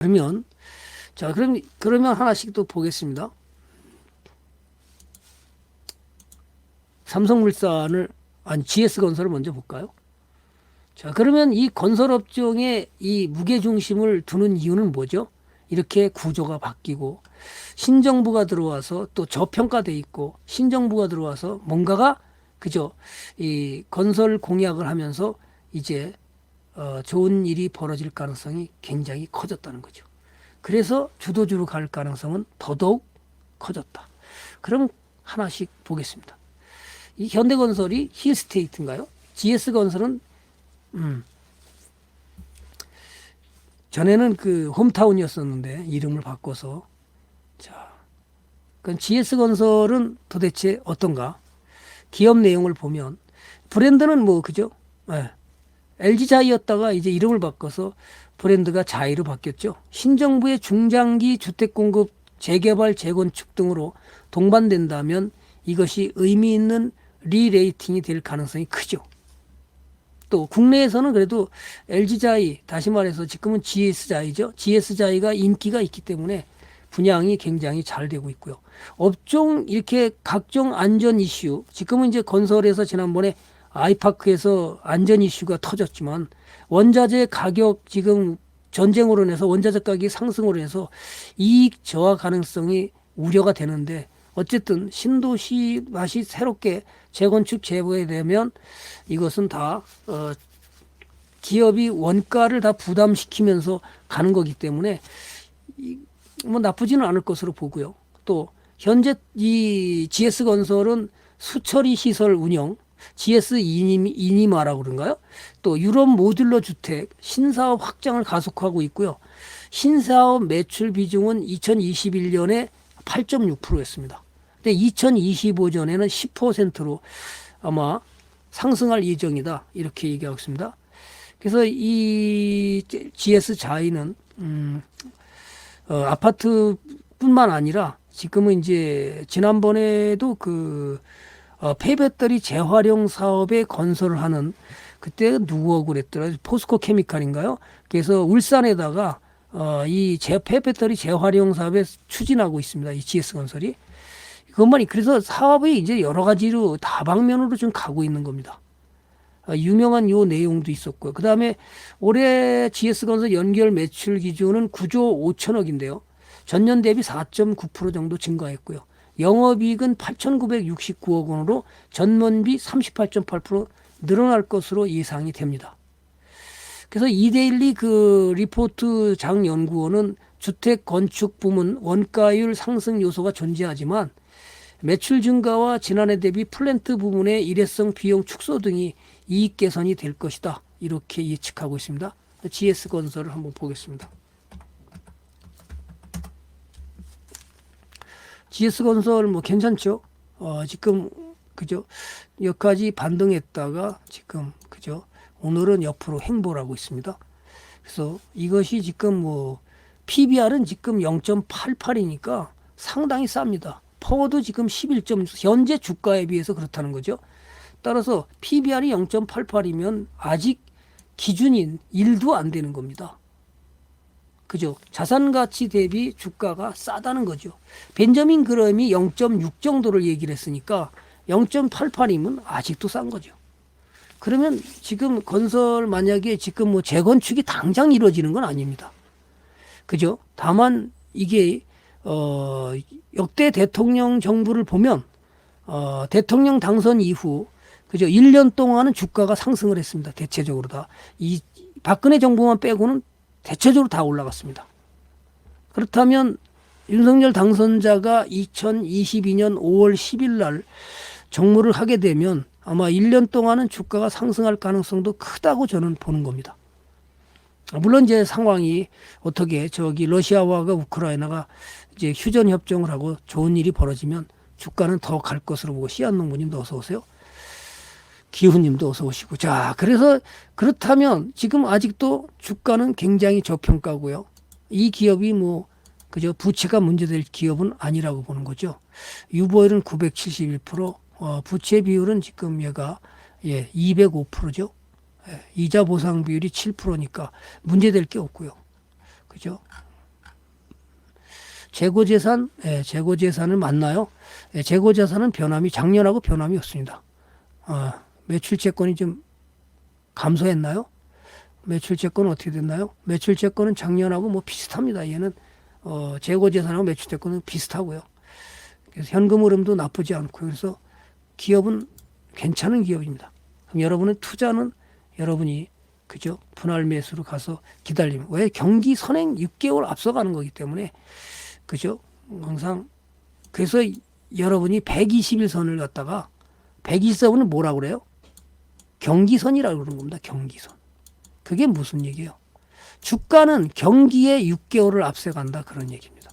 그러면 자, 그러면 하나씩 또 보겠습니다. 삼성물산을 아니 GS건설을 먼저 볼까요? 자, 그러면 이 건설업종에 이 무게중심을 두는 이유는 뭐죠? 이렇게 구조가 바뀌고 신정부가 들어와서 또 저평가돼 있고 신정부가 들어와서 뭔가가 그죠? 이 건설 공약을 하면서 이제 좋은 일이 벌어질 가능성이 굉장히 커졌다는 거죠. 그래서 주도주로 갈 가능성은 더더욱 커졌다. 그럼 하나씩 보겠습니다. 이 현대건설이 힐스테이트인가요? GS건설은 전에는 그 홈타운이었었는데 이름을 바꿔서 자, 그럼 GS건설은 도대체 어떤가? 기업 내용을 보면 브랜드는 뭐 그죠? 네. LG자이였다가 이제 이름을 바꿔서 브랜드가 자이로 바뀌었죠. 신정부의 중장기 주택 공급, 재개발, 재건축 등으로 동반된다면 이것이 의미 있는 리레이팅이 될 가능성이 크죠. 또 국내에서는 그래도 LG자이, 다시 말해서 지금은 GS자이죠. GS자이가 인기가 있기 때문에 분양이 굉장히 잘 되고 있고요. 업종 이렇게 각종 안전 이슈, 지금은 이제 건설에서 지난번에 아이파크에서 안전 이슈가 터졌지만 원자재 가격 지금 전쟁으로 인해서 원자재 가격이 상승으로 해서 이익 저하 가능성이 우려가 되는데 어쨌든 신도시 맛이 새롭게 재건축 재보게 되면 이것은 다 기업이 원가를 다 부담시키면서 가는 거기 때문에 뭐 나쁘지는 않을 것으로 보고요. 또 현재 이 GS건설은 수처리 시설 운영 GS 이니마라고 그런가요? 또 유럽 모듈러 주택 신사업 확장을 가속화하고 있고요. 신사업 매출 비중은 2021년에 8.6%였습니다. 근데 2025년에는 10%로 아마 상승할 예정이다. 이렇게 얘기하고 있습니다. 그래서 이 GS 자이는 아파트뿐만 아니라 지금은 이제 지난번에도 그 폐배터리 재활용 사업에 건설을 하는 그때 누구하고 그랬더라 포스코 케미칼인가요? 그래서 울산에다가 이 폐배터리 재활용 사업에 추진하고 있습니다. 이 GS건설이 그것만이 그래서 사업이 이제 여러 가지로 다방면으로 좀 가고 있는 겁니다. 유명한 요 내용도 있었고요. 그 다음에 올해 GS건설 연결 매출 기준은 9조 5천억인데요. 전년 대비 4.9% 정도 증가했고요. 영업이익은 8,969억 원으로 전년비 38.8% 늘어날 것으로 예상이 됩니다. 그래서 이데일리 그 리포트 장 연구원은 주택 건축 부문 원가율 상승 요소가 존재하지만 매출 증가와 지난해 대비 플랜트 부문의 일회성 비용 축소 등이 이익 개선이 될 것이다. 이렇게 예측하고 있습니다. GS건설을 한번 보겠습니다. GS건설 뭐 괜찮죠? 지금 그죠? 여기까지 반등했다가 지금 그죠? 오늘은 옆으로 횡보를 하고 있습니다. 그래서 이것이 지금 뭐 PBR은 지금 0.88이니까 상당히 쌉니다. 퍼도 지금 11점 현재 주가에 비해서 그렇다는 거죠. 따라서 PBR이 0.88이면 아직 기준인 1도 안 되는 겁니다. 그죠? 자산 가치 대비 주가가 싸다는 거죠. 벤저민 그럼이 0.6 정도를 얘기를 했으니까 0.88이면 아직도 싼 거죠. 그러면 지금 건설 만약에 지금 뭐 재건축이 당장 이루어지는 건 아닙니다. 그죠? 다만 이게 역대 대통령 정부를 보면 대통령 당선 이후 그죠? 1년 동안은 주가가 상승을 했습니다. 대체적으로 다. 이 박근혜 정부만 빼고는 대체적으로 다 올라갔습니다. 그렇다면 윤석열 당선자가 2022년 5월 10일 날 정모를 하게 되면 아마 1년 동안은 주가가 상승할 가능성도 크다고 저는 보는 겁니다. 물론 이제 상황이 어떻게 저기 러시아와 우크라이나가 이제 휴전 협정을 하고 좋은 일이 벌어지면 주가는 더 갈 것으로 보고 씨앗농부님도 어서 오세요. 기훈님도 어서 오시고. 자, 그래서 그렇다면 지금 아직도 주가는 굉장히 저평가고요. 이 기업이 뭐 그저 부채가 문제될 기업은 아니라고 보는 거죠. 유보율은 971%, 부채 비율은 지금 얘가 205%죠. 이자 보상 비율이 7%니까 문제될 게 없고요. 그죠? 재고재산, 예, 재고재산을 맞나요? 예, 재고재산은 변함이 작년하고 변함이 없습니다. 매출채권이 좀 감소했나요? 매출채권은 어떻게 됐나요? 매출채권은 작년하고 뭐 비슷합니다. 얘는 재고재산하고 매출채권은 비슷하고요. 그래서 현금 흐름도 나쁘지 않고 그래서 기업은 괜찮은 기업입니다. 그럼 여러분의 투자는 여러분이 그죠? 분할 매수로 가서 기다리면 왜 경기 선행 6개월 앞서가는 거기 때문에 그죠? 항상 그래서 여러분이 121선을 갖다가 121선은 뭐라고 그래요? 경기선이라고 그러는 겁니다. 경기선. 그게 무슨 얘기예요? 주가는 경기에 6개월을 앞서간다 그런 얘기입니다.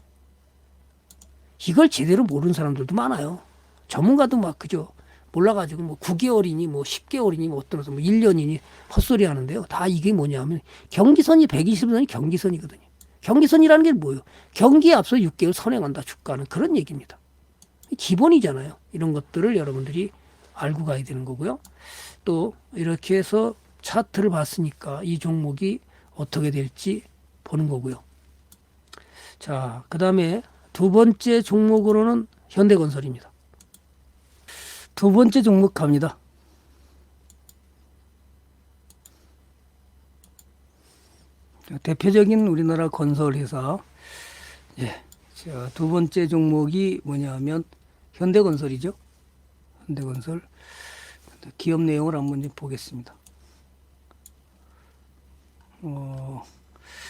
이걸 제대로 모르는 사람들도 많아요. 전문가도 막 그죠? 몰라가지고 뭐 9개월이니 뭐 10개월이니 뭐 어떠면서 뭐 1년이니 헛소리 하는데요. 다 이게 뭐냐면 경기선이 120선이 경기선이거든요. 경기선이라는 게 뭐예요? 경기에 앞서 6개월 선행한다 주가는 그런 얘기입니다. 기본이잖아요. 이런 것들을 여러분들이 알고 가야 되는 거고요. 또 이렇게 해서 차트를 봤으니까 이 종목이 어떻게 될지 보는 거고요. 자, 그 다음에 두 번째 종목으로는 현대건설입니다. 두 번째 종목 갑니다. 대표적인 우리나라 건설회사. 예. 자, 두 번째 종목이 뭐냐면 현대건설이죠. 현대건설. 기업 내용을 한번 보겠습니다.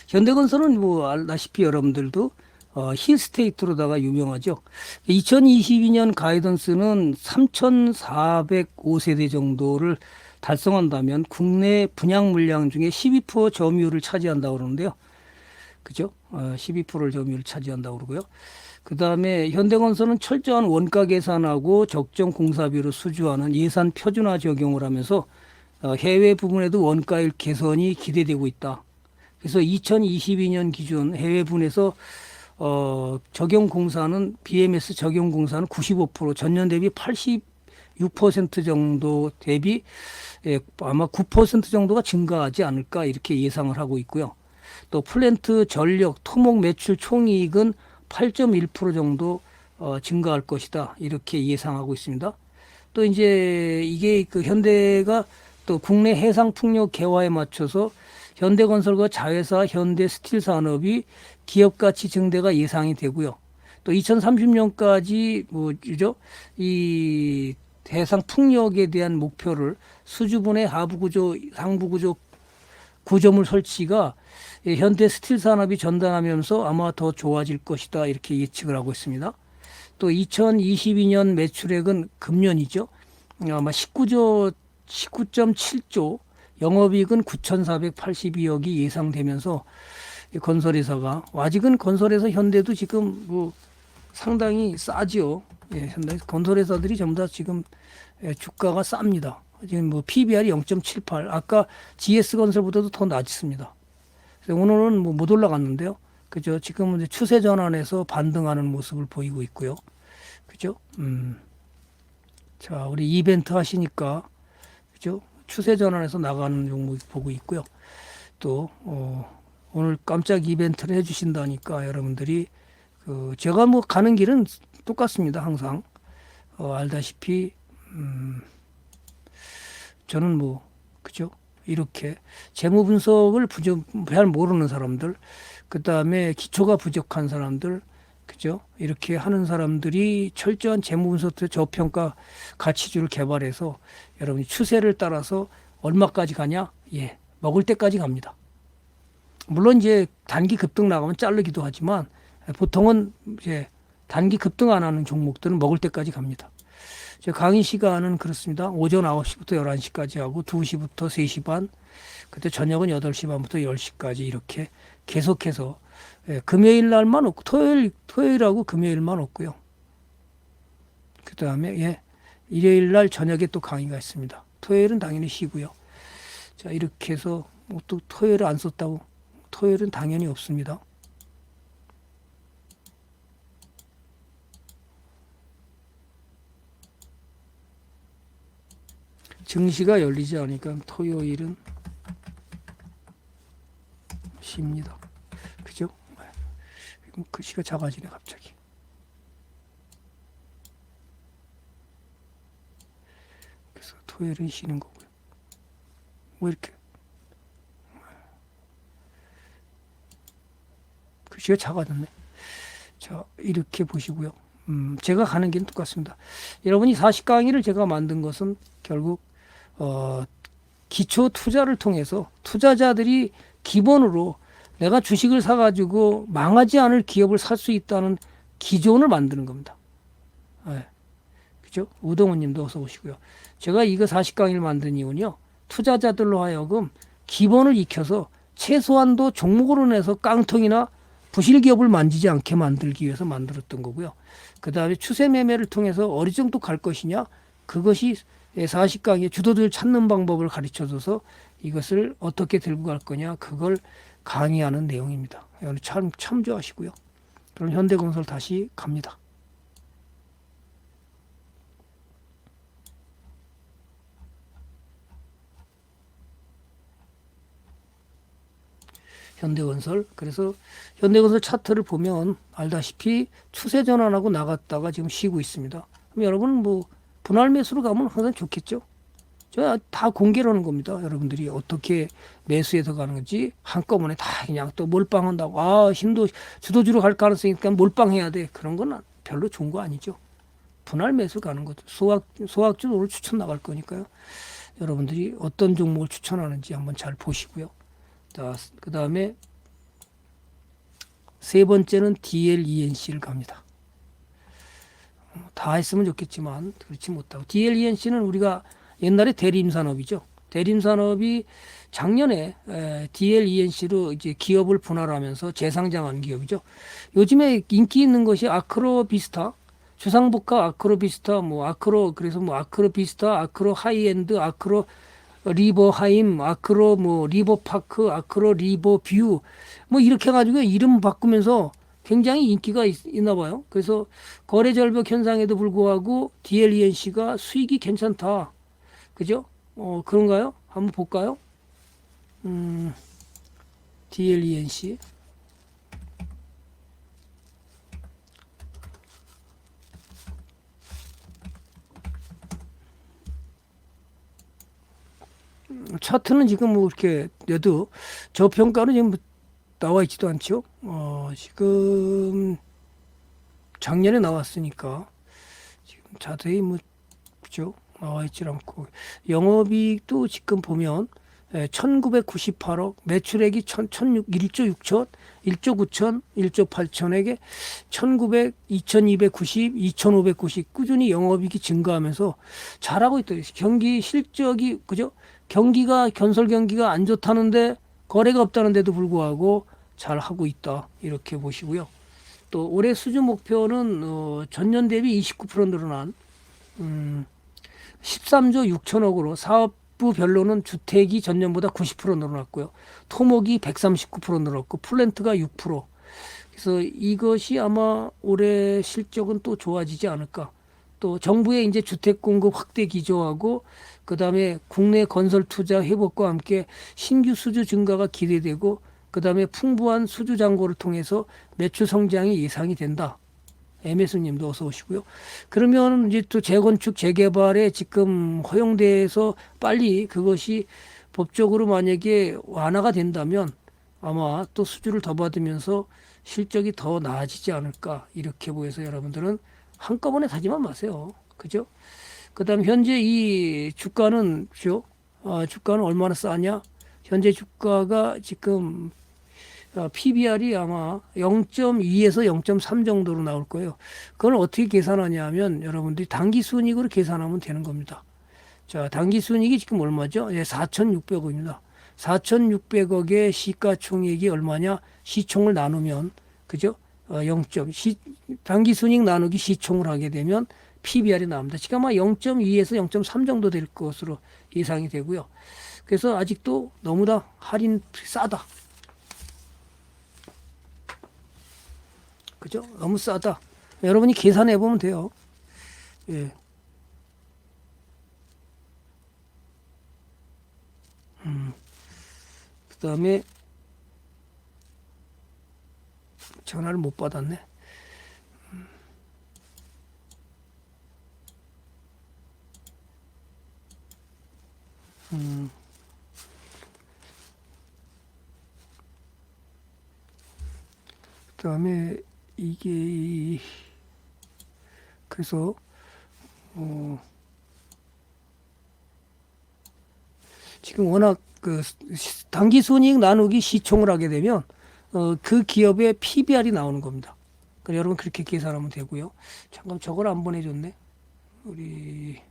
현대건설은 뭐 알다시피 여러분들도 힐스테이트로다가 유명하죠. 2022년 가이던스는 3,405세대 정도를 달성한다면 국내 분양 물량 중에 12% 점유율을 차지한다고 그러는데요. 그죠? 12%를 점유율을 차지한다고 그러고요. 그 다음에 현대건설은 철저한 원가 계산하고 적정 공사비로 수주하는 예산 표준화 적용을 하면서 해외 부분에도 원가율 개선이 기대되고 있다. 그래서 2022년 기준 해외 분에서 적용 공사는 BMS 적용 공사는 95% 전년 대비 86% 정도 대비 아마 9% 정도가 증가하지 않을까 이렇게 예상을 하고 있고요. 또 플랜트 전력 토목 매출 총이익은 8.1% 정도 증가할 것이다 이렇게 예상하고 있습니다. 또 이제 이게 그 현대가 또 국내 해상 풍력 개화에 맞춰서 현대건설과 자회사 현대스틸산업이 기업 가치 증대가 예상이 되고요. 또 2030년까지 뭐죠? 이 해상 풍력에 대한 목표를 수주분해 하부 구조, 상부 구조 구조물 설치가 현대스틸산업이 전담하면서 아마 더 좋아질 것이다 이렇게 예측을 하고 있습니다. 또 2022년 매출액은 금년이죠. 아마 19.7조, 영업이익은 9,482억이 예상되면서 건설회사가 아직은 건설회사 현대도 지금 뭐 상당히 싸지요. 예, 현대 건설회사들이 전부 다 지금 주가가 쌉니다. 지금 뭐 PBR이 0.78, 아까 GS건설보다도 더 낮습니다. 그래서 오늘은 뭐 못 올라갔는데요. 그죠? 지금은 이제 추세 전환해서 반등하는 모습을 보이고 있고요. 그죠? 자, 우리 이벤트 하시니까 그죠? 추세 전환해서 나가는 종목 보고 있고요. 또 오늘 깜짝 이벤트를 해주신다니까 여러분들이 제가 뭐 가는 길은 똑같습니다. 항상 알다시피 저는 뭐 그죠? 이렇게 재무 분석을 잘 모르는 사람들, 그 다음에 기초가 부족한 사람들, 그죠? 이렇게 하는 사람들이 철저한 재무 분석 저평가 가치주를 개발해서 여러분이 추세를 따라서 얼마까지 가냐? 예, 먹을 때까지 갑니다. 물론 이제 단기 급등 나가면 자르기도 하지만 보통은 이제 단기 급등 안 하는 종목들은 먹을 때까지 갑니다. 강의 시간은 그렇습니다. 오전 9시부터 11시까지 하고 2시부터 3시 반, 그때 저녁은 8시 반부터 10시까지 이렇게 계속해서 금요일 날만 없고 토요일하고 금요일만 없고요. 그 다음에 일요일 날 저녁에 또 강의가 있습니다. 토요일은 당연히 쉬고요. 자, 이렇게 해서 또 토요일을 안 썼다고 토요일은 당연히 없습니다. 증시가 열리지 않으니까 토요일은 쉽니다. 그죠? 지금 글씨가 작아지네 갑자기. 그래서 토요일은 쉬는 거고요. 뭐 이렇게 글씨가 작아졌네. 자, 이렇게 보시고요. 제가 가는 길은 똑같습니다. 여러분이 40강의를 제가 만든 것은 결국 어, 기초 투자를 통해서 투자자들이 기본으로 내가 주식을 사가지고 망하지 않을 기업을 살 수 있다는 기존을 만드는 겁니다. 네. 그죠? 우동훈 님도 어서 오시고요. 제가 이거 40강의를 만든 이유는요. 투자자들로 하여금 기본을 익혀서 최소한도 종목으로 내서 깡통이나 부실 기업을 만지지 않게 만들기 위해서 만들었던 거고요. 그 다음에 추세 매매를 통해서 어느 정도 갈 것이냐. 그것이 40강의 주도주를 찾는 방법을 가르쳐줘서 이것을 어떻게 들고 갈 거냐. 그걸 강의하는 내용입니다. 여러분 참조하시고요. 그럼 현대건설 다시 갑니다. 현대건설. 그래서 현대건설 차트를 보면 알다시피 추세 전환하고 나갔다가 지금 쉬고 있습니다. 그럼 여러분 뭐 분할 매수로 가면 항상 좋겠죠. 저 다 공개를 하는 겁니다. 여러분들이 어떻게 매수해서 가는 건지 한꺼번에 다 그냥 또 몰빵한다고 힘도 주도주로 갈 가능성이 있으니까 몰빵해야 돼. 그런 건 별로 좋은 거 아니죠. 분할 매수 가는 거죠. 소학주 오늘 추천 나갈 거니까요. 여러분들이 어떤 종목을 추천하는지 한번 잘 보시고요. 자, 그 다음에 세 번째는 DLENC를 갑니다. 다 했으면 좋겠지만 그렇지 못하고 DLENC는 우리가 옛날에 대림산업이죠. 대림산업이 작년에 DLENC로 이제 기업을 분할하면서 재상장한 기업이죠. 요즘에 인기 있는 것이 아크로비스타, 주상복합 아크로비스타, 그래서 아크로비스타, 아크로 하이엔드, 아크로 리버하임, 아크로 리버파크, 아크로 리버뷰 이렇게 해가지고 이름 바꾸면서 굉장히 인기가 있나 봐요. 그래서 거래 절벽 현상에도 불구하고 DLENC가 수익이 괜찮다. 그죠? 그런가요? 한번 볼까요? DLENC. 차트는 지금 이렇게 내도 저평가는 지금 나와 있지도 않죠. 지금 작년에 나왔으니까 지금 자세히 그죠? 나와 있지 않고 영업이익도 지금 보면 1998억, 매출액이 1조 6천, 1조 9천, 1조 8천에게 1900, 2290, 2590 꾸준히 영업이익이 증가하면서 잘하고 있다. 경기 실적이 그죠? 건설 경기가 안 좋다는데 거래가 없다는데도 불구하고 잘 하고 있다. 이렇게 보시고요. 또 올해 수주 목표는 전년 대비 29% 늘어난 13조 6천억으로 사업부별로는 주택이 전년보다 90% 늘어났고요. 토목이 139% 늘었고 플랜트가 6%. 그래서 이것이 아마 올해 실적은 또 좋아지지 않을까. 또 정부의 이제 주택 공급 확대 기조하고 그다음에 국내 건설 투자 회복과 함께 신규 수주 증가가 기대되고 그다음에 풍부한 수주 잔고를 통해서 매출 성장이 예상이 된다. MS님도 어서 오시고요. 그러면 이제 또 재건축 재개발에 지금 허용돼서 빨리 그것이 법적으로 만약에 완화가 된다면 아마 또 수주를 더 받으면서 실적이 더 나아지지 않을까 이렇게 보여서 여러분들은 한꺼번에 사지만 마세요. 그죠? 그다음 현재 이 주가는 주가는 얼마나 싸냐? 현재 주가가 지금 PBR이 아마 0.2에서 0.3 정도로 나올 거예요. 그걸 어떻게 계산하냐면 여러분들이 당기순이익으로 계산하면 되는 겁니다. 자, 당기순이익이 지금 얼마죠? 4,600억입니다. 4,600억의 시가총액이 얼마냐? 시총을 나누면 그죠? 당기순이익 나누기 시총을 하게 되면 PBR이 나옵니다. 지금 아마 0.2에서 0.3 정도 될 것으로 예상이 되고요. 그래서 아직도 너무나 할인 싸다. 그죠? 너무 싸다. 여러분이 계산해 보면 돼요. 예. 그 다음에 전화를 못 받았네. 그다음에 이게 그래서 지금 워낙 그 당기 순이익 나누기 시총을 하게 되면 그 기업의 PBR이 나오는 겁니다. 그래서 여러분 그렇게 계산하면 되고요. 잠깐 저걸 안 보내줬네. 우리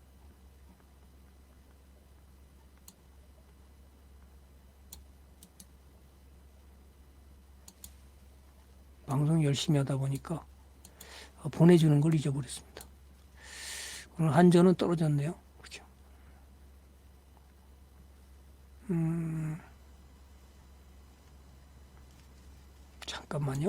방송 열심히 하다 보니까 보내주는 걸 잊어버렸습니다. 오늘 한전은 떨어졌네요. 그죠? 잠깐만요.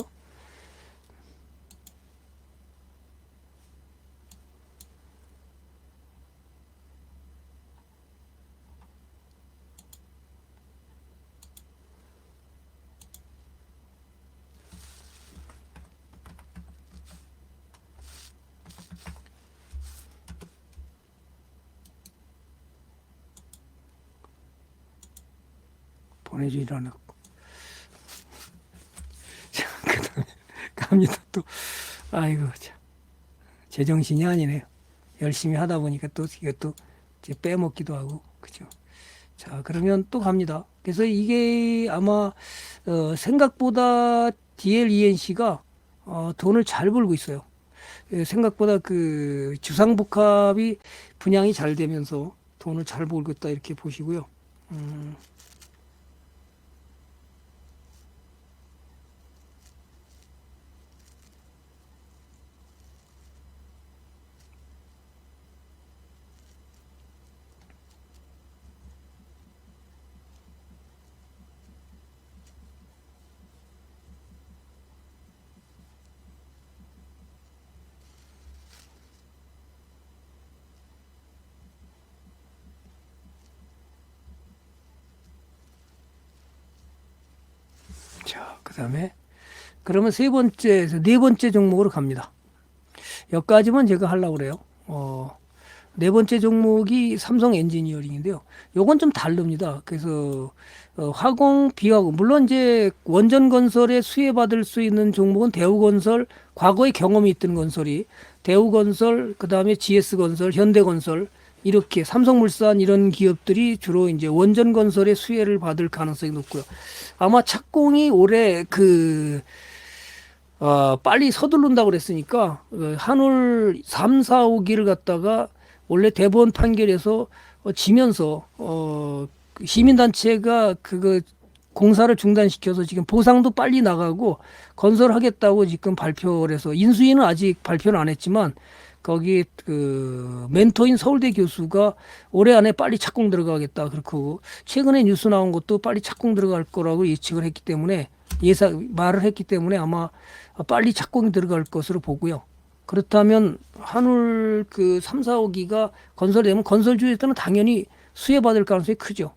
보내주질 않았고. 그 다음에 갑니다 또. 아이고, 참. 제정신이 아니네요. 열심히 하다 보니까 또 이것도 이제 빼먹기도 하고. 그죠? 자, 그러면 또 갑니다. 그래서 이게 아마, 생각보다 DLENC가 돈을 잘 벌고 있어요. 생각보다 그 주상복합이 분양이 잘 되면서 돈을 잘 벌고 있다 이렇게 보시고요. 자, 그 다음에 그러면 네 번째 종목으로 갑니다. 여기까지만 제가 하려고 그래요. 네 번째 종목이 삼성 엔지니어링인데요. 요건 좀 다릅니다. 그래서 화공, 비화공 물론 이제 원전 건설에 수혜받을 수 있는 종목은 대우건설, 과거에 경험이 있던 건설이 대우건설, 그다음에 GS건설, 현대건설 이렇게 삼성물산 이런 기업들이 주로 이제 원전 건설에 수혜를 받을 가능성이 높고요. 아마 착공이 올해 빨리 서두른다고 그랬으니까 한울 3, 4, 5기를 갖다가 원래 대법원 판결에서 지면서 시민단체가 그거 공사를 중단시켜서 지금 보상도 빨리 나가고 건설하겠다고 지금 발표를 해서 인수위는 아직 발표를 안 했지만 거기 그 멘토인 서울대 교수가 올해 안에 빨리 착공 들어가겠다 그렇고 최근에 뉴스 나온 것도 빨리 착공 들어갈 거라고 예측을 했기 때문에 말을 했기 때문에 아마 빨리 착공이 들어갈 것으로 보고요. 그렇다면 한울 그 3, 4, 5기가 건설되면 건설주에서는 당연히 수혜받을 가능성이 크죠.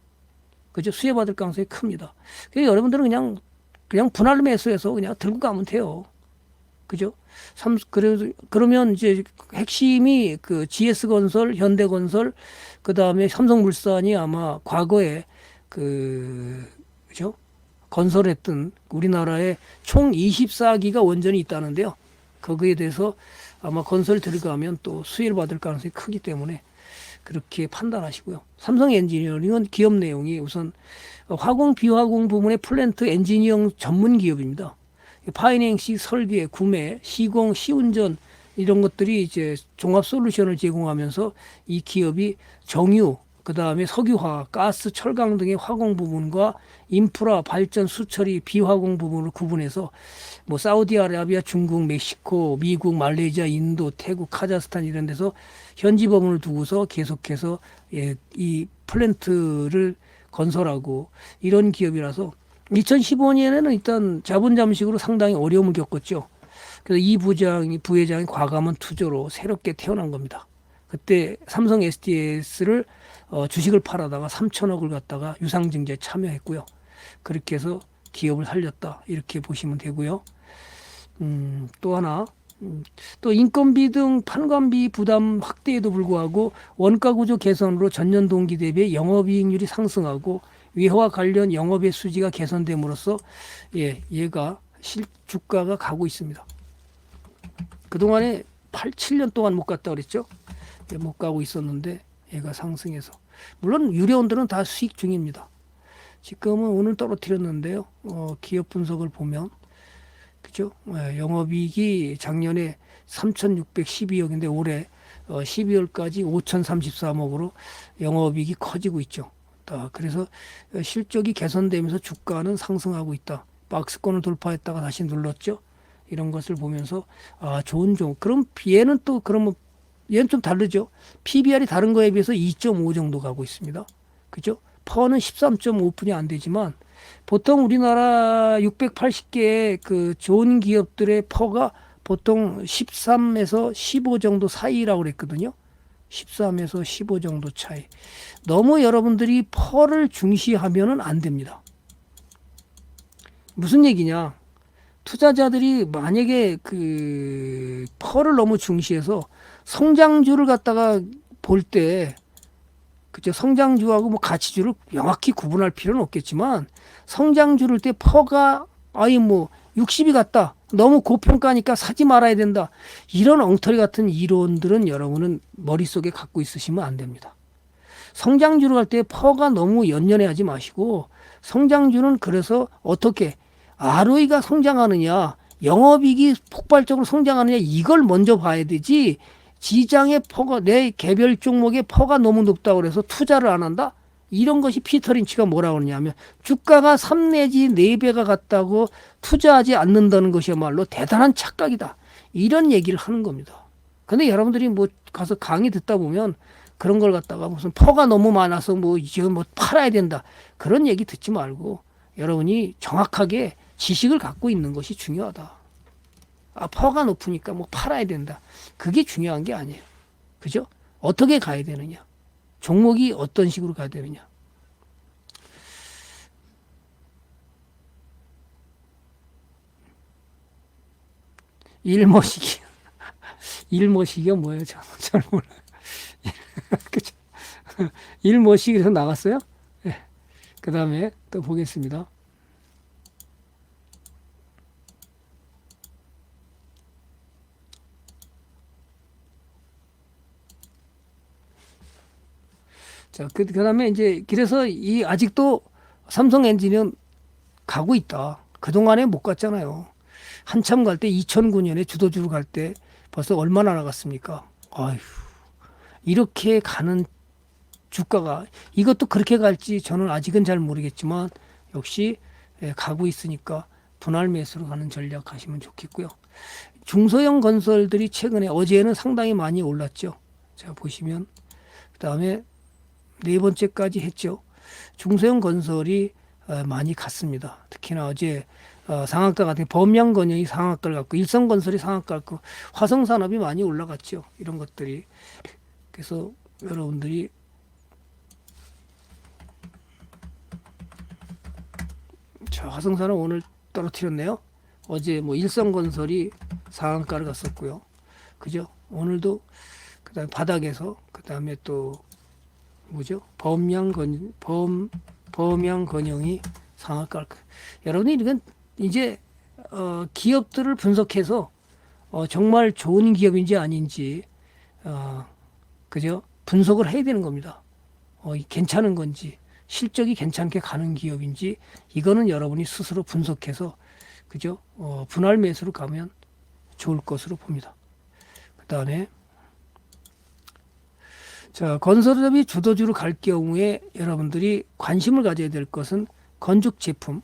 그죠? 수혜받을 가능성이 큽니다. 그래서 여러분들은 그냥 분할 매수해서 그냥 들고 가면 돼요. 그죠? 그러면 이제 핵심이 그 GS건설, 현대건설, 그 다음에 삼성물산이 아마 과거에 그죠? 건설했던 우리나라에 총 24기가 원전이 있다는데요. 거기에 대해서 아마 건설 들어가면 또 수혜를 받을 가능성이 크기 때문에 그렇게 판단하시고요. 삼성 엔지니어링은 기업 내용이 우선 화공, 비화공 부문의 플랜트 엔지니어링 전문 기업입니다. 파이낸싱, 설계, 구매, 시공, 시운전 이런 것들이 이제 종합 솔루션을 제공하면서 이 기업이 정유, 그 다음에 석유화학, 가스, 철강 등의 화공 부분과 인프라, 발전, 수처리, 비화공 부분을 구분해서 뭐 사우디아라비아, 중국, 멕시코, 미국, 말레이시아, 인도, 태국, 카자흐스탄 이런 데서 현지 법원을 두고서 계속해서 이 플랜트를 건설하고 이런 기업이라서 2015년에는 일단 자본 잠식으로 상당히 어려움을 겪었죠. 그래서 이 부회장이 과감한 투자로 새롭게 태어난 겁니다. 그때 삼성 SDS를 주식을 팔아다가 3천억을 갖다가 유상증자에 참여했고요. 그렇게 해서 기업을 살렸다 이렇게 보시면 되고요. 또 하나, 또 인건비 등 판관비 부담 확대에도 불구하고 원가 구조 개선으로 전년 동기 대비 영업이익률이 상승하고 외화 관련 영업의 수지가 개선됨으로써 얘가 주가가 가고 있습니다. 그동안에 7년 동안 못 갔다 그랬죠. 못 가고 있었는데 얘가 상승해서 물론 유료원들은 다 수익 중입니다. 지금은 오늘 떨어뜨렸는데요. 기업 분석을 보면 그죠? 영업이익이 작년에 3,612억인데 올해 12월까지 5,033억으로 영업이익이 커지고 있죠. 그래서 실적이 개선되면서 주가는 상승하고 있다. 박스권을 돌파했다가 다시 눌렀죠. 이런 것을 보면서 좋은 종. 그럼 얘는 또 그러면 얘는 좀 다르죠. PBR이 다른 거에 비해서 2.5 정도 가고 있습니다. 그죠? 퍼는 13.5분이 안 되지만 보통 우리나라 680개의 그 좋은 기업들의 퍼가 보통 13에서 15 정도 사이라고 그랬거든요. 13에서 15 정도 차이. 너무 여러분들이 퍼를 중시하면은 안 됩니다. 무슨 얘기냐? 투자자들이 만약에 그 퍼를 너무 중시해서 성장주를 갖다가 볼 때 그죠? 성장주하고 뭐 가치주를 명확히 구분할 필요는 없겠지만 성장주를 때 퍼가 뭐 60이 같다. 너무 고평가니까 사지 말아야 된다. 이런 엉터리 같은 이론들은 여러분은 머릿속에 갖고 있으시면 안 됩니다. 성장주를 할 때 퍼가 너무 연연해하지 마시고 성장주는 그래서 어떻게 ROE가 성장하느냐 영업이익이 폭발적으로 성장하느냐 이걸 먼저 봐야 되지 지장의 퍼가 내 개별 종목의 퍼가 너무 높다고 그래서 투자를 안 한다? 이런 것이 피터 린치가 뭐라고 그러냐면 주가가 3 내지 4배가 같다고 투자하지 않는다는 것이야말로 대단한 착각이다. 이런 얘기를 하는 겁니다. 근데 여러분들이 뭐 가서 강의 듣다 보면 그런 걸 갖다가 무슨 퍼가 너무 많아서 뭐 이제 뭐 팔아야 된다. 그런 얘기 듣지 말고 여러분이 정확하게 지식을 갖고 있는 것이 중요하다. 퍼가 높으니까 뭐 팔아야 된다. 그게 중요한 게 아니에요. 그죠? 어떻게 가야 되느냐. 종목이 어떤 식으로 가야 되느냐. 일머시기. 일머시기가 뭐예요? 잘 몰라요. 그죠? 일머시기에서 나갔어요? 네. 그 다음에 또 보겠습니다. 자, 그 다음에 이제, 그래서 아직도 삼성 엔지니어는 가고 있다. 그동안에 못 갔잖아요. 한참 갈 때 2009년에 주도주로 갈 때 벌써 얼마나 나갔습니까? 아휴, 이렇게 가는 주가가, 이것도 그렇게 갈지 저는 아직은 잘 모르겠지만, 역시 가고 있으니까 분할 매수로 가는 전략 하시면 좋겠고요. 중소형 건설들이 최근에, 어제는 상당히 많이 올랐죠. 자, 보시면, 그 다음에 네 번째까지 했죠. 중소형 건설이 많이 갔습니다. 특히나 어제 상한가 같은 범양건영이 상한가를 갖고 일성건설이 상한가를 갖고 화성산업이 많이 올라갔죠. 이런 것들이. 그래서 여러분들이 자, 화성산업 오늘 떨어뜨렸네요. 어제 뭐 일성건설이 상한가를 갔었고요. 그죠? 오늘도 그다음에 바닥에서 그다음에 또 뭐죠? 범양건영이 상한가를. 여러분이 이건 이제 기업들을 분석해서 정말 좋은 기업인지 아닌지 그죠? 분석을 해야 되는 겁니다. 괜찮은 건지 실적이 괜찮게 가는 기업인지 이거는 여러분이 스스로 분석해서 그죠? 분할 매수로 가면 좋을 것으로 봅니다. 그다음에 자, 건설업이 주도주로 갈 경우에 여러분들이 관심을 가져야 될 것은 건축 제품,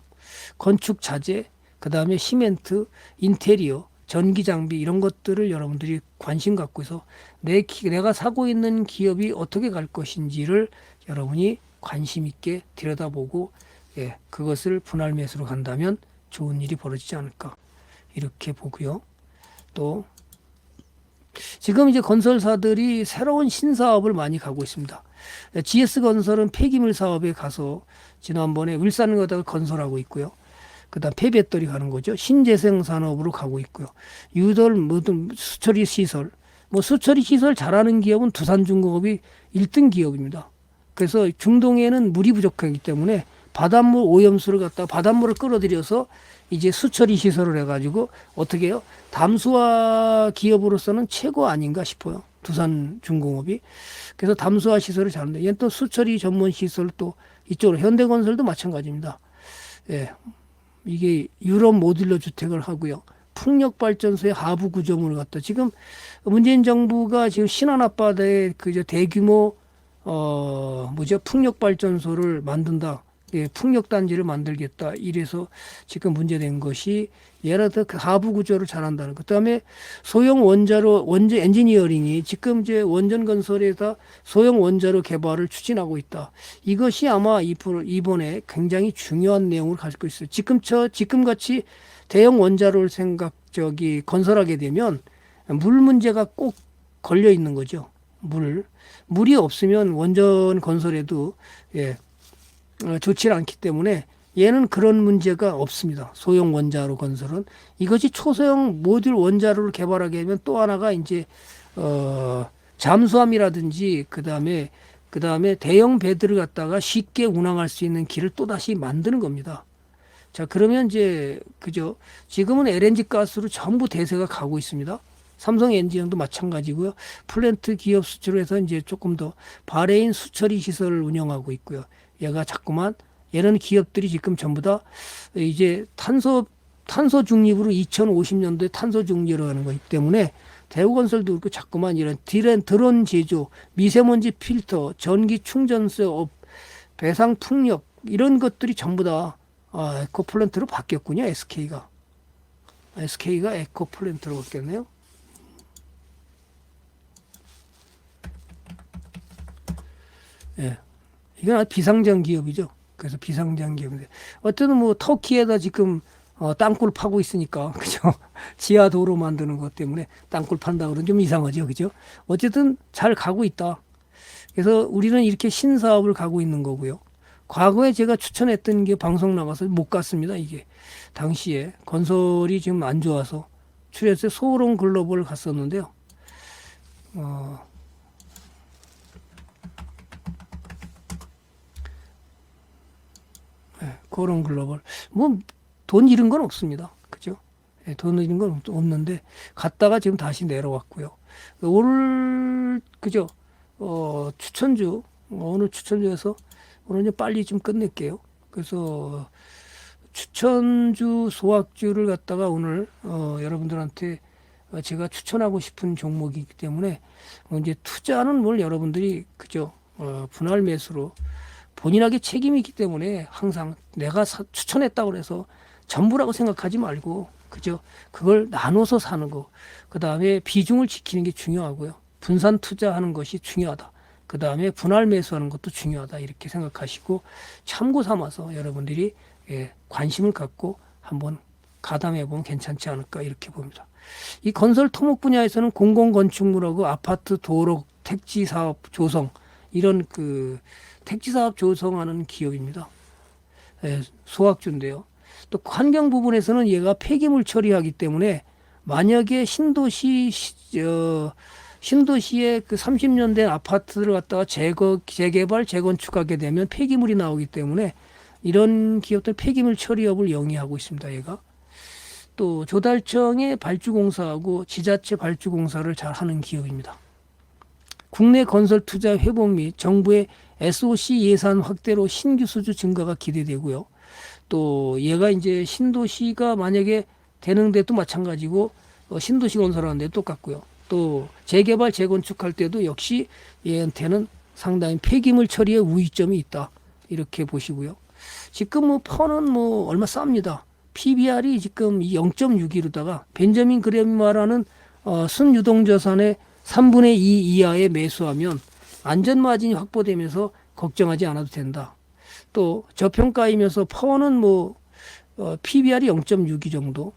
건축 자재, 그 다음에 시멘트, 인테리어, 전기 장비 이런 것들을 여러분들이 관심 갖고 있어 내가 사고 있는 기업이 어떻게 갈 것인지를 여러분이 관심 있게 들여다보고 그것을 분할 매수로 간다면 좋은 일이 벌어지지 않을까 이렇게 보고요. 또 지금 이제 건설사들이 새로운 신사업을 많이 가고 있습니다. GS건설은 폐기물 사업에 가서 지난번에 울산을 건설하고 있고요. 그다음 폐배터리 가는 거죠. 신재생 산업으로 가고 있고요. 유돌 모든 수처리 시설, 뭐 수처리 시설 잘하는 기업은 두산중공업이 1등 기업입니다. 그래서 중동에는 물이 부족하기 때문에 바닷물 오염수를 갖다가 바닷물을 끌어들여서 이제 수처리 시설을 해가지고 어떻게 해요? 담수화 기업으로서는 최고 아닌가 싶어요. 두산중공업이. 그래서 담수화 시설을 잘하는데 얘는 또 수처리 전문 시설 또 이쪽으로 현대건설도 마찬가지입니다. 예, 이게 유럽 모듈러 주택을 하고요. 풍력발전소의 하부 구조물을 갖다 지금 문재인 정부가 지금 신안 앞바다에 그 대규모 뭐죠 풍력발전소를 만든다. 예, 풍력단지를 만들겠다. 이래서 지금 문제된 것이 예를 들어 그 하부 구조를 잘한다는 것. 그다음에 소형 원자로 원전 엔지니어링이 지금 이제 원전 건설에다 소형 원자로 개발을 추진하고 있다. 이것이 아마 이번에 굉장히 중요한 내용을 가지고 있어요. 지금 같이 대형 원자로를 건설하게 되면 물 문제가 꼭 걸려 있는 거죠. 물이 없으면 원전 건설에도 예. 좋지 않기 때문에 얘는 그런 문제가 없습니다. 소형 원자로 건설은 이것이 초소형 모듈 원자로를 개발하게 되면 또 하나가 이제 잠수함이라든지 그다음에 대형 배들을 갖다가 쉽게 운항할 수 있는 길을 또 다시 만드는 겁니다. 자, 그러면 이제 그죠? 지금은 LNG 가스로 전부 대세가 가고 있습니다. 삼성 엔지니어도 마찬가지고요. 플랜트 기업 수출을 해서 이제 조금 더 바레인 수처리 시설을 운영하고 있고요. 얘가 자꾸만 이런 기업들이 지금 전부 다 이제 탄소 중립으로 2050년도에 탄소 중립으로 하는 거기 때문에 대우건설도 그렇고 자꾸만 이런 드론 제조, 미세먼지 필터, 전기 충전소 업, 배상 풍력 이런 것들이 전부 다 에코플랜트로 바뀌었군요. SK가 에코플랜트로 바뀌었네요. 예. 이건 아주 비상장 기업이죠. 그래서 비상장 기업인데 어쨌든 뭐 터키에다 지금 땅굴 파고 있으니까 그죠? 지하 도로 만드는 것 때문에 땅굴 판다 그러면 좀 이상하죠, 그죠? 어쨌든 잘 가고 있다. 그래서 우리는 이렇게 신사업을 가고 있는 거고요. 과거에 제가 추천했던 게 방송 나가서 못 갔습니다. 이게 당시에 건설이 지금 안 좋아서 출연해서 소롱 글로벌 갔었는데요. 그런 글로벌 뭐 돈 잃은 건 없습니다. 그죠? 예, 돈 잃은 건 없는데 갔다가 지금 다시 내려왔고요. 오늘 그죠? 추천주 오늘 추천주에서 오늘 이제 빨리 좀 끝낼게요. 그래서 추천주 소확주를 갖다가 오늘 여러분들한테 제가 추천하고 싶은 종목이기 때문에 이제 투자는 뭘 여러분들이 그죠? 분할 매수로 본인에게 책임이 있기 때문에 항상 내가 추천했다고 해서 전부라고 생각하지 말고 그죠? 그걸 나눠서 사는 거. 그다음에 비중을 지키는 게 중요하고요. 분산 투자하는 것이 중요하다. 그다음에 분할 매수하는 것도 중요하다. 이렇게 생각하시고 참고 삼아서 여러분들이 관심을 갖고 한번 가담해 보면 괜찮지 않을까 이렇게 봅니다. 이 건설 토목 분야에서는 공공건축물하고 아파트, 도로, 택지 사업 조성 이런 그 택지 사업 조성하는 기업입니다. 소확주인데요. 또 환경 부분에서는 얘가 폐기물 처리하기 때문에 만약에 신도시의 그 30년 된 아파트를 갖다가 재개발, 재건축하게 되면 폐기물이 나오기 때문에 이런 기업들 폐기물 처리업을 영위하고 있습니다. 얘가 또 조달청의 발주공사하고 지자체 발주공사를 잘 하는 기업입니다. 국내 건설 투자 회복 및 정부의 SOC 예산 확대로 신규 수주 증가가 기대되고요. 또 얘가 이제 신도시가 만약에 되는 데도 마찬가지고 신도시 건설하는 데도 똑같고요. 또 재개발, 재건축할 때도 역시 얘한테는 상당히 폐기물 처리에 우위점이 있다. 이렇게 보시고요. 지금 뭐 펀은 뭐 얼마 쌉니다. PBR이 지금 0.61로다가 벤저민 그램이 말하는 순유동자산의 3분의 2 이하에 매수하면 안전마진이 확보되면서 걱정하지 않아도 된다. 또 저평가이면서 펀은 뭐 PBR이 0.62 정도.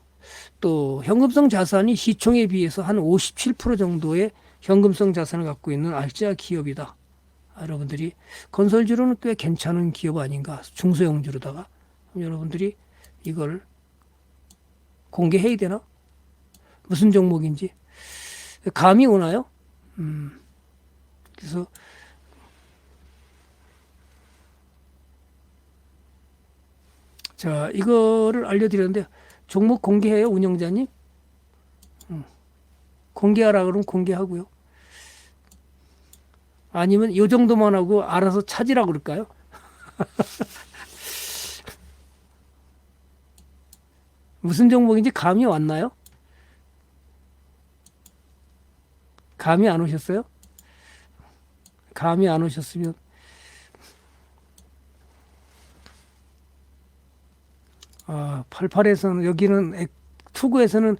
또 현금성 자산이 시총에 비해서 한 57% 정도의 현금성 자산을 갖고 있는 알짜 기업이다. 여러분들이 건설주로는 꽤 괜찮은 기업 아닌가. 중소형주로다가 여러분들이 이걸 공개해야 되나? 무슨 종목인지 감이 오나요? 그래서 자, 이거를 알려드렸는데 종목 공개해요, 운영자님? 공개하라 그러면 공개하고요. 아니면 이 정도만 하고 알아서 찾으라고 그럴까요? 무슨 종목인지 감이 왔나요? 감이 안 오셨어요? 감이 안 오셨으면 88에서는 여기는 투구에서는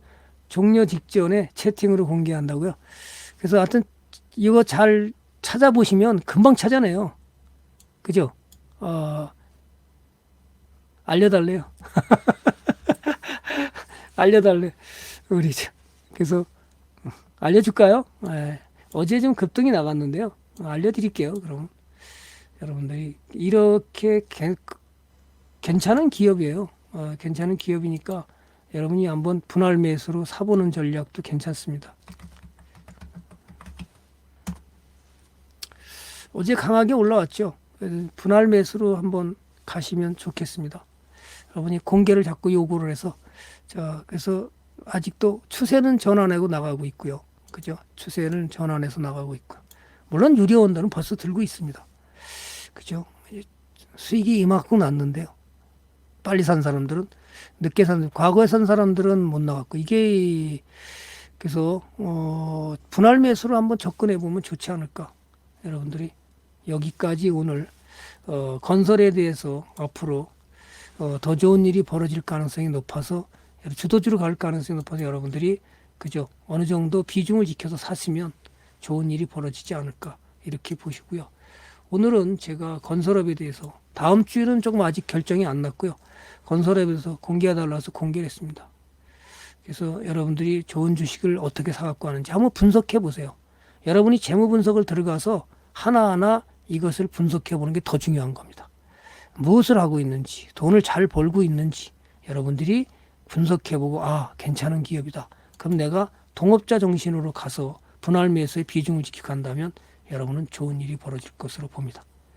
종료 직전에 채팅으로 공개한다고요. 그래서 하여튼 이거 잘 찾아보시면 금방 찾아내요. 그죠? 알려달래요. 알려달래. 우리 그래서 알려줄까요? 네. 어제 좀 급등이 나갔는데요. 알려드릴게요. 그럼 여러분들이 이렇게 괜찮은 기업이에요. 괜찮은 기업이니까 여러분이 한번 분할 매수로 사보는 전략도 괜찮습니다. 어제 강하게 올라왔죠. 분할 매수로 한번 가시면 좋겠습니다. 여러분이 공개를 자꾸 요구를 해서 자, 그래서 아직도 추세는 전환하고 나가고 있고요. 그죠? 추세는 전환해서 나가고 있고요. 물론 유료원단은 벌써 들고 있습니다. 그죠? 수익이 이만큼 났는데요. 빨리 산 사람들은 늦게 산 과거에 산 사람들은 못 나갔고 이게 그래서 분할 매수로 한번 접근해 보면 좋지 않을까. 여러분들이 여기까지 오늘 건설에 대해서 앞으로 더 좋은 일이 벌어질 가능성이 높아서 주도주로 갈 가능성이 높아서 여러분들이 그죠 어느 정도 비중을 지켜서 사시면 좋은 일이 벌어지지 않을까 이렇게 보시고요. 오늘은 제가 건설업에 대해서 다음 주에는 조금 아직 결정이 안 났고요. 건설업에 대해서 공개해달라서 공개를 했습니다. 그래서 여러분들이 좋은 주식을 어떻게 사갖고 하는지 한번 분석해 보세요. 여러분이 재무 분석을 들어가서 하나하나 이것을 분석해 보는 게 더 중요한 겁니다. 무엇을 하고 있는지, 돈을 잘 벌고 있는지 여러분들이 분석해보고 괜찮은 기업이다. 그럼 내가 동업자 정신으로 가서 분할 매수의 비중을 지키고 간다면 여러분은 좋은 일이 벌어질 것으로 봅니다.